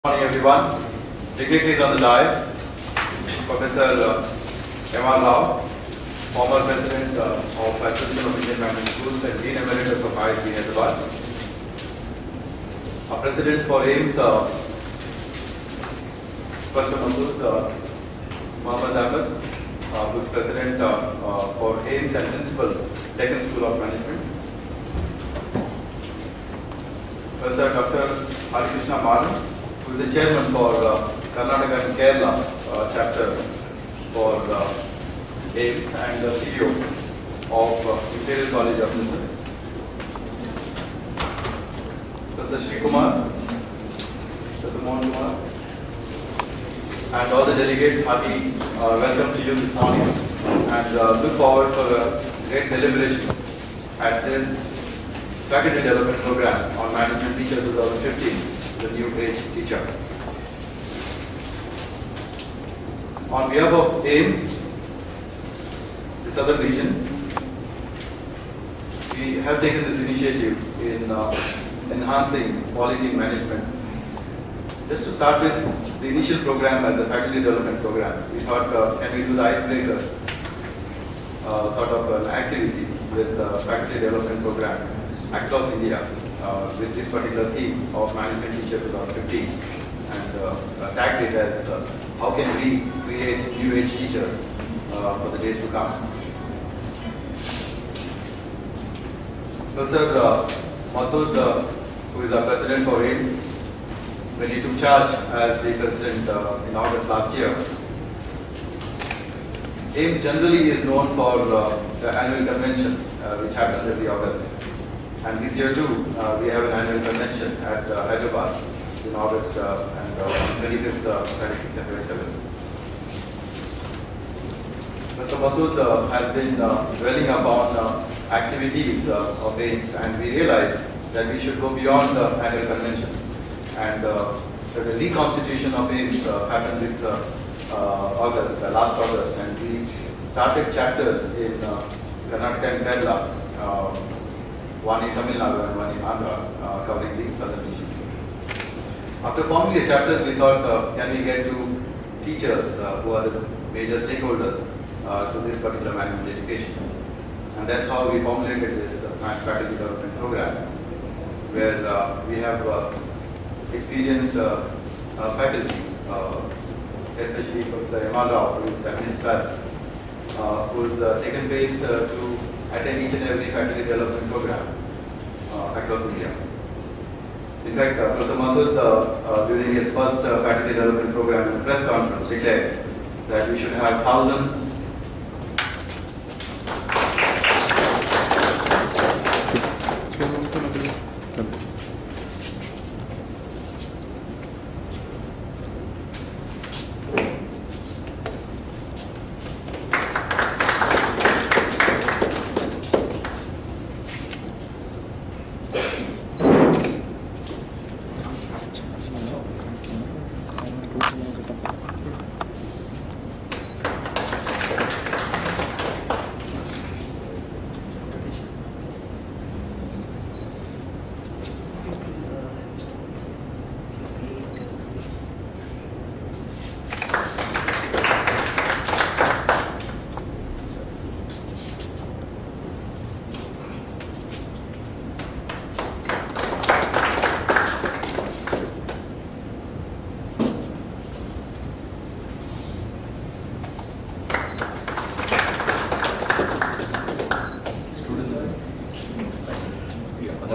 Good morning, everyone. Dignitaries on the dais, Professor M.R. Rao, former President of Association of Indian Management Schools and Dean Emeritus of ISB Hyderabad. Our President for AIMS, Professor Masood Mohammed Ahmed, who is President for AIMS and Principal, Deccan School of Management. Professor Dr. Hari Krishna Maran, who is the chairman for Karnataka and Kerala chapter for AIMS and the CEO of Imperial College of Business. Professor Sri Kumar, Professor Mohan Kumar, and all the delegates, hearty welcome to you this morning, and look forward for a great deliberation at this Faculty Development Program on Management Teacher 2015. The new age teacher. On behalf of AIMS, the Southern region, we have taken this initiative in enhancing quality management. Just to start with the initial program as a faculty development program, we thought, can we do the icebreaker sort of an activity with faculty development programs across India. With this particular theme of Management Teacher 2015, and tagged it as how can we create new age teachers for the days to come. Professor Masood, who is our president for AIMS, when he took charge as the president in August last year, AIMS generally is known for the annual convention which happens every August. And this year too, we have an annual convention at Hyderabad in August and 25th, 26th and 27th. Mr. Masood has been dwelling upon activities of AIMS, and we realized that we should go beyond the annual convention. And the reconstitution of AIMS happened this August, last August, and we started chapters in Karnataka and Kerala, one in Tamil Nadu and one in Andhra, covering the southern region. After forming the chapters, we thought, can we get to teachers who are the major stakeholders to this particular management education? And that's how we formulated this faculty development program, where we have experienced faculty, especially Professor M.R. Rao, who is administrator, who's taken pains to attend each and every faculty development program across India. In fact, Professor Masood, during his first faculty development program in a press conference, declared that we should have 1,000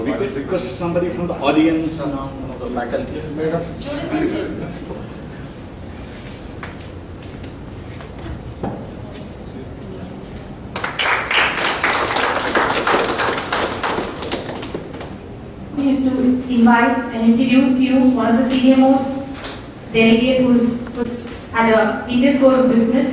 we could request somebody from the audience, one of the faculty. Please. To invite and introduce to you one of the senior most delegate who's at the Indian School of Business.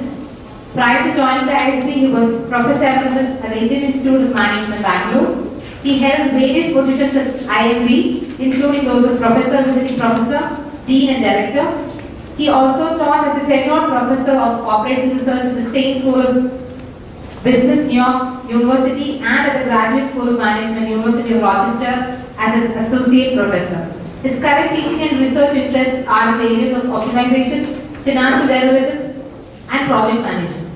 Prior to joining the ISB, he was Professor Emeritus at the Indian Institute of Management, Bangalore. He held various positions at IMB, including those of Professor, Visiting Professor, Dean and Director. He also taught as a tenured Professor of Operations Research in the State School of Business, New York University, and at the Graduate School of Management, University of Rochester, as an Associate Professor. His current teaching and research interests are in the areas of optimization, financial derivatives, and project management.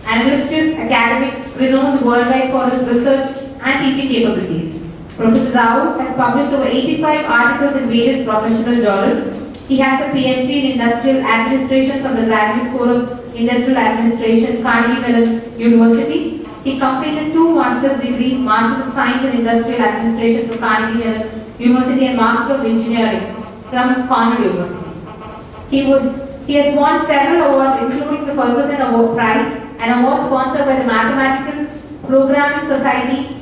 An illustrious academic renowned worldwide for his research and teaching capabilities. Professor Rao has published over 85 articles in various professional journals. He has a PhD in Industrial Administration from the Graduate School of Industrial Administration, Carnegie Mellon University. He completed 2 master's degrees, Master of Science in Industrial Administration from Carnegie Mellon University and Master of Engineering from Cornell University. He has won several awards, including the Ferguson Award Prize, an award sponsored by the Mathematical Programming Society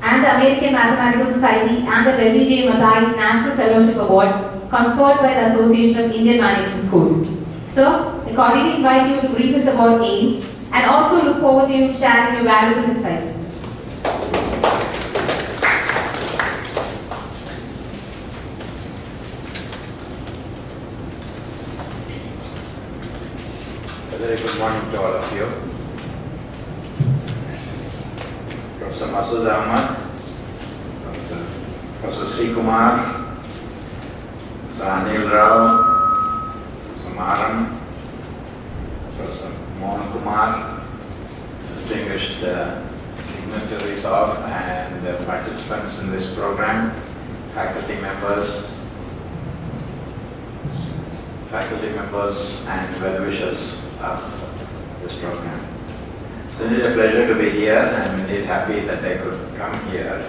and the American Mathematical Society and the Ravi J. Madai National Fellowship Award conferred by the Association of Indian Management Schools. Sir, I cordially invite you to brief us about AIMS and also look forward to you sharing your valuable insights. A very good morning to all of you. Professor Masood Ahmad, Professor Sri Kumar, Professor Anil Rao, Professor Maran, Professor Mohan Kumar, distinguished dignitaries of and participants in this program, faculty members and well-wishers of this program. It's indeed a pleasure to be here. I'm indeed happy that I could come here.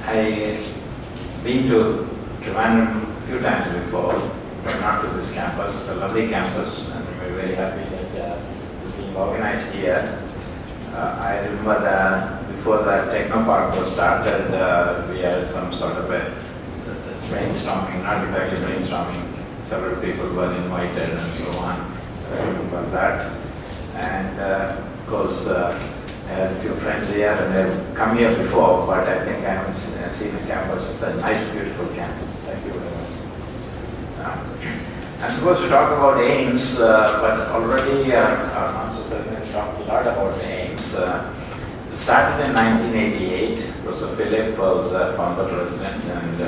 I've been to Trivandrum a few times before, but not to this campus. It's a lovely campus, and we're very happy that it's being organized here. I remember that before the Technopark was started, we had some sort of a brainstorming, not exactly brainstorming. Several people were invited and so on. I remember that. And of course, I had a few friends here and they've come here before, but I think I haven't seen the campus. It's a nice, beautiful campus. Thank you very much. I'm supposed to talk about AIMS, but already our Master Sergeant has talked a lot about AIMS. It started in 1988. Professor Philip was the founder president, and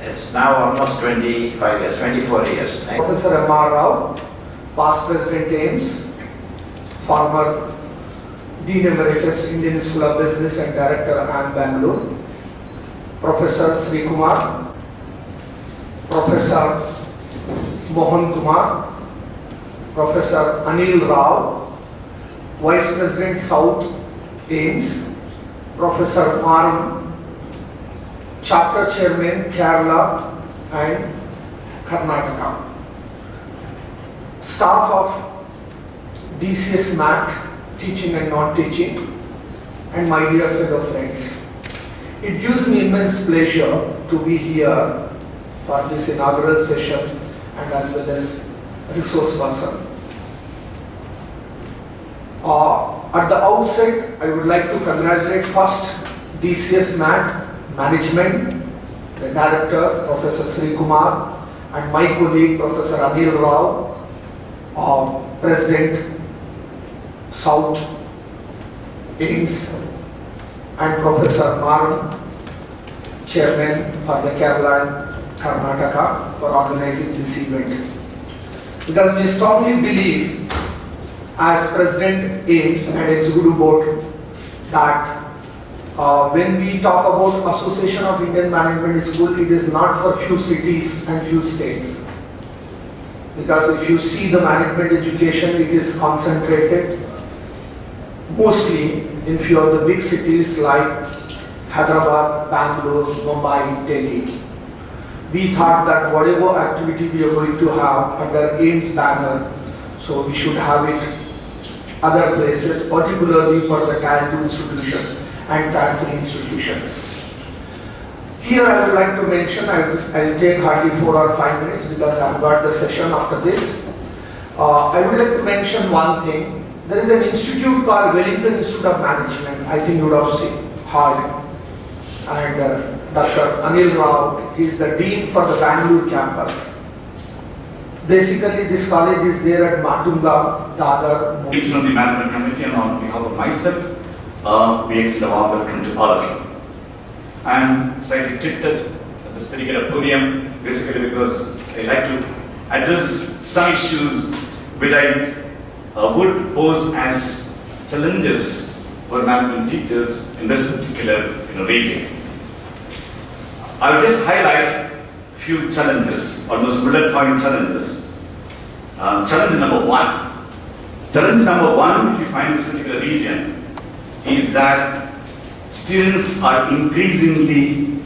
it's now almost 24 years. Professor M.R. Rao, past President AIMS, former Dean Emeritus, Indian School of Business and Director, IIM Bangalore. Professor Sri Kumar, Professor Mohan Kumar, Professor Anil Rao, Vice President South AIMS, Professor Maran, Chapter Chairman Kerala and Karnataka. Staff of DCS MAT, teaching and non-teaching, and my dear fellow friends. It gives me immense pleasure to be here for this inaugural session and as well as resource person. At the outset, I would like to congratulate first DCS MAT Management, the Director, Professor Sri Kumar, and my colleague, Professor Anil Rao, President, South AIMS, and Professor Maran, Chairman for the Kerala and Karnataka, for organizing this event. Because we strongly believe, as President AIMS and Executive Board, that when we talk about Association of Indian Management School, it is not for few cities and few states. Because if you see the management education, it is concentrated mostly in few of the big cities like Hyderabad, Bangalore, Mumbai, Delhi. We thought that whatever activity we are going to have under AIMS banner, so we should have it other places, particularly for the Tier 2 institutions and Tier 3 institutions. Here I would like to mention, I will take hardly 4 or 5 minutes because I have got the session after this. I would like to mention one thing. There is an institute called Wellington Institute of Management. I think you would have seen, heard. And Dr. Anil Rao, he is the Dean for the Bangalore campus. Basically, this college is there at Matunga, Dadar. Speaking of the management committee and on behalf of myself, we extend a warm welcome to all of you. I'm slightly tilted at this particular podium, basically because I like to address some issues which I would pose as challenges for mathematics teachers in this particular region. I will just highlight few challenges, almost bullet point challenges. Challenge number one. Challenge number one, which we find in this particular region, is that students are increasingly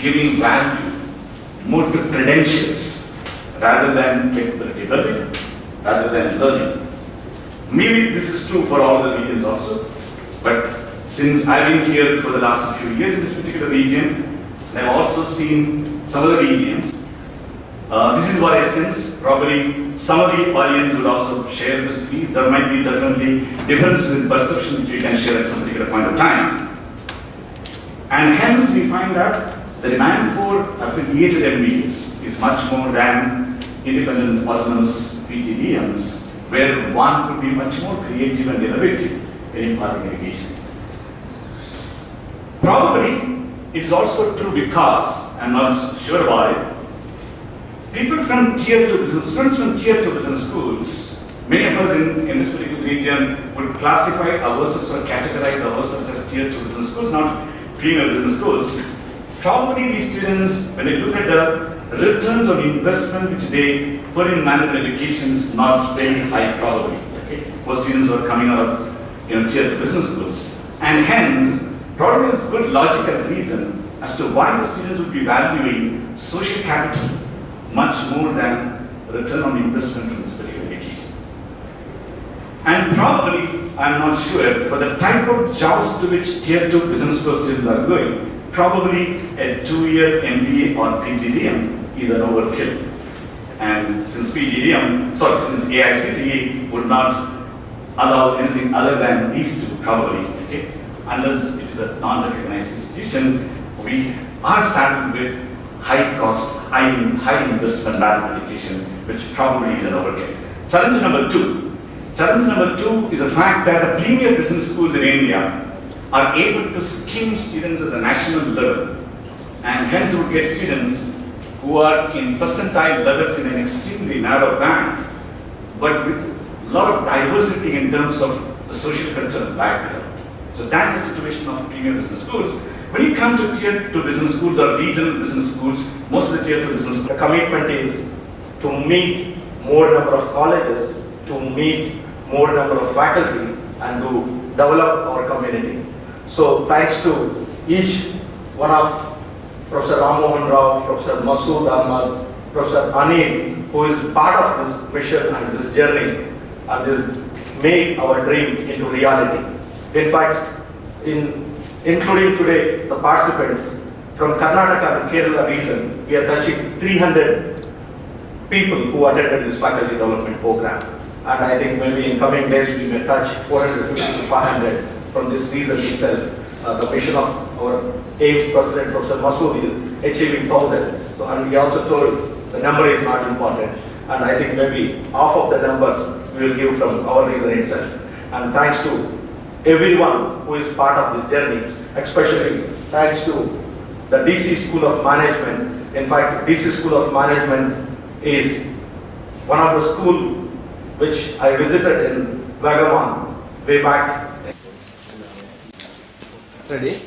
giving value more to credentials rather than capability building, rather than learning. Maybe this is true for all the regions also, but since I've been here for the last few years in this particular region, I've also seen some other regions. This is what I sense. Probably some of the audience will also share this with me. There might be definitely differences in perception which we can share at some particular point of time. And hence we find that the demand for affiliated MBAs is much more than independent autonomous PTDMs, where one could be much more creative and innovative in imparting education. Probably it is also true because, I'm not sure about it, people from tier 2 business, students from tier 2 business schools, many of us in this particular region would classify ourselves or categorize ourselves as tier 2 business schools, not premier business schools. Probably these students, when they look at the returns on investment which they put in management education, is not very high probably. Okay? Most students who are coming out of tier 2 business schools. And hence, probably there's good logical reason as to why the students would be valuing social capital much more than return on investment from this particular education. And probably, I'm not sure, for the type of jobs to which tier 2 business school students are going, probably a 2-year MBA or PGDM is an overkill. And since since AICTE would not allow anything other than these two, probably, okay? Unless it is a non-recognized institution, we are saddled with high cost, high investment mathematics education, which probably is an overkill. Challenge number two. Challenge number two is the fact that the premier business schools in India are able to skim students at the national level, and hence would get students who are in percentile levels in an extremely narrow band, but with a lot of diversity in terms of the social cultural background. So that's the situation of premier business schools. When you come to tier 2 business schools or regional business schools, most of the tier 2 business schools, the commitment is to meet more number of colleges, to meet more number of faculty, and to develop our community. So thanks to each one of Professor Ram Mohan Rao, Professor Masood Ahmad, Professor Anil, who is part of this mission and this journey, and they made our dream into reality. In fact, including today the participants from Karnataka and Kerala region, we are touching 300 people who attended this faculty development program. And I think maybe in coming days we may touch 450 to 500 from this region itself. The mission of our AIMS president, Professor Masood, is achieving 1,000. So, and we also told the number is not important. And I think maybe half of the numbers we will give from our region itself. And thanks to everyone who is part of this journey, especially thanks to the DC School of Management. In fact, DC School of Management is one of the schools which I visited in Vagamon way back. Ready?